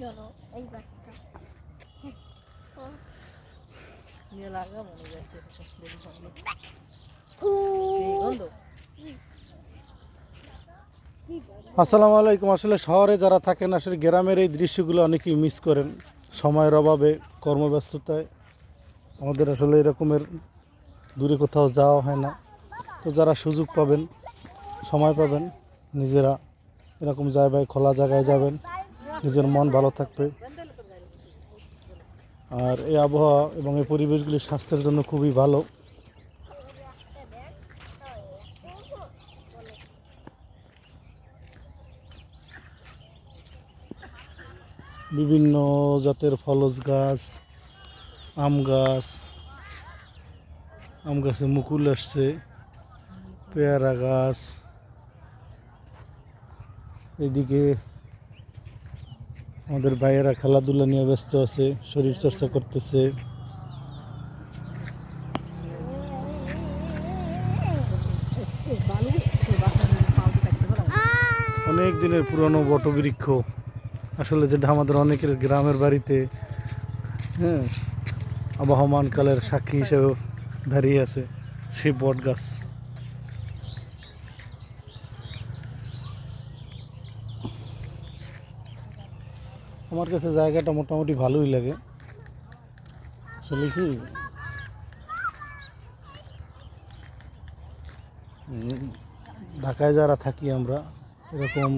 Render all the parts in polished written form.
ধরো এই গাছটা নিয়ে লাগা মনে যায় আসসালামু আলাইকুম। আসলে শহরে যারা থাকেন আসলে গ্রামের এই দৃশ্যগুলো অনেকেই মিস করেন সময়ের অভাবে, কর্মব্যস্ততায় আমাদের আসলে এরকমের দূরে কোথাও যাওয়া হয় না। তো যারা সুযোগ পাবেন, সময় পাবেন, নিজেরা এরকম জায়গায় খোলা জায়গায় যাবেন, নিজের মন ভালো থাকবে। আর এই আবহাওয়া এবং এই পরিবেশগুলি স্বাস্থ্যের জন্য খুবই ভালো। বিভিন্ন জাতের ফলজ গাছ, আম গাছে মুকুল আসছে, পেয়ারা গাছ, এদিকে আমাদের ভাইয়েরা খেলাধুলা নিয়ে ব্যস্ত আছে, শরীর চর্চা করতেছে। অনেক দিনের পুরনো বটবৃক্ষ, আসলে যেটা আমাদের অনেকের গ্রামের বাড়িতে আবহমান কালের সাক্ষী হিসেবে দাঁড়িয়ে আছে সেই বট গাছ। আমার কাছে জায়গাটা মোটামুটি ভালোই লাগে। আসলে কি ঢাকায় যারা থাকি আমরা, এরকম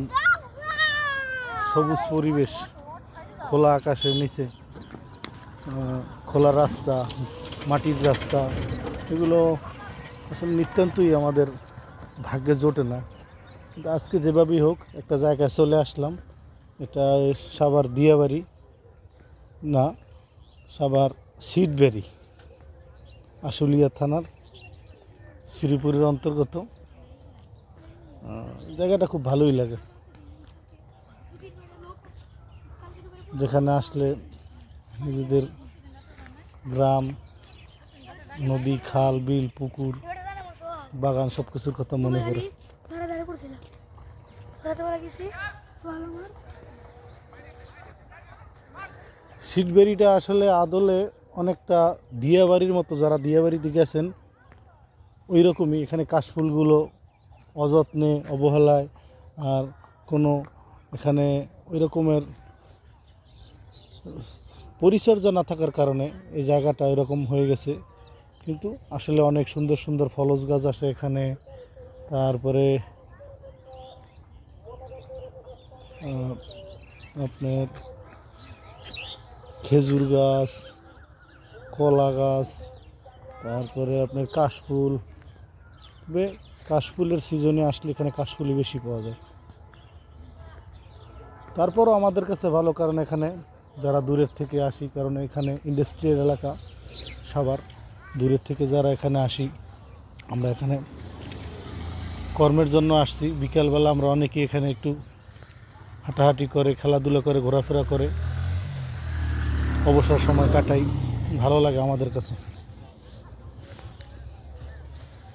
সবুজ পরিবেশ, খোলা আকাশের নিচে খোলা রাস্তা, মাটির রাস্তা, এগুলো আসলে নিতান্তই আমাদের ভাগ্যে জোটে না। কিন্তু আজকে যেভাবেই হোক একটা জায়গায় চলে আসলাম। এটা সাভার দিয়াবাড়ি না, সাভার সিটবেরি, আশুলিয়া থানার শ্রীপুরের অন্তর্গত। জায়গাটা খুব ভালোই লাগে, যেখানে আসলে নিজেদের গ্রাম, নদী, খাল, বিল, পুকুর, বাগান সব কিছুর কথা মনে পড়ে। সিটবেরিটা আসলে আদলে অনেকটা দিয়াবাড়ির মতো, যারা দিয়াবাড়িতে গেছেন ওই রকমই। এখানে কাশফুলগুলো অযত্নে, অবহেলায় আর কোনো এখানে ওই রকমের পরিচর্যা না থাকার কারণে এই জায়গাটা এরকম হয়ে গেছে। কিন্তু আসলে অনেক সুন্দর সুন্দর ফলজ গাছ আসে এখানে। তারপরে আপনার খেজুর গাছ, কলা গাছ, তারপরে আপনার কাশফুল। তবে কাশফুলের সিজনে আসলে এখানে কাশফুলই বেশি পাওয়া যায়। তারপরও আমাদের কাছে ভালো, কারণ এখানে যারা দূরের থেকে আসি, কারণ এখানে ইন্ডাস্ট্রিয়াল এলাকা সাভার, দূরের থেকে যারা এখানে আসি, আমরা এখানে কর্মের জন্য আসছি। বিকালবেলা আমরা অনেকেই এখানে একটু হাঁটাহাঁটি করে, খেলাধুলা করে, ঘোরাফেরা করে অবসর সময় কাটাই। ভালো লাগে আমাদের কাছে।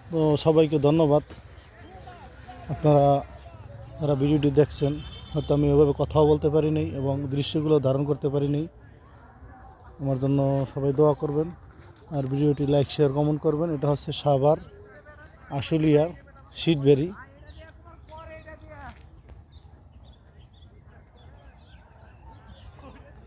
তো সবাইকে ধন্যবাদ। আপনারা যারা ভিডিওটি দেখছেন, হয়তো আমি ওইভাবে কথাও বলতে পারিনি এবং দৃশ্যগুলো ধারণ করতে পারিনি। আমার জন্য সবাই দোয়া করবেন আর ভিডিওটি লাইক, শেয়ার, কমেন্ট করবেন। এটা হচ্ছে সাভার আশুলিয়ার সিটবেরি।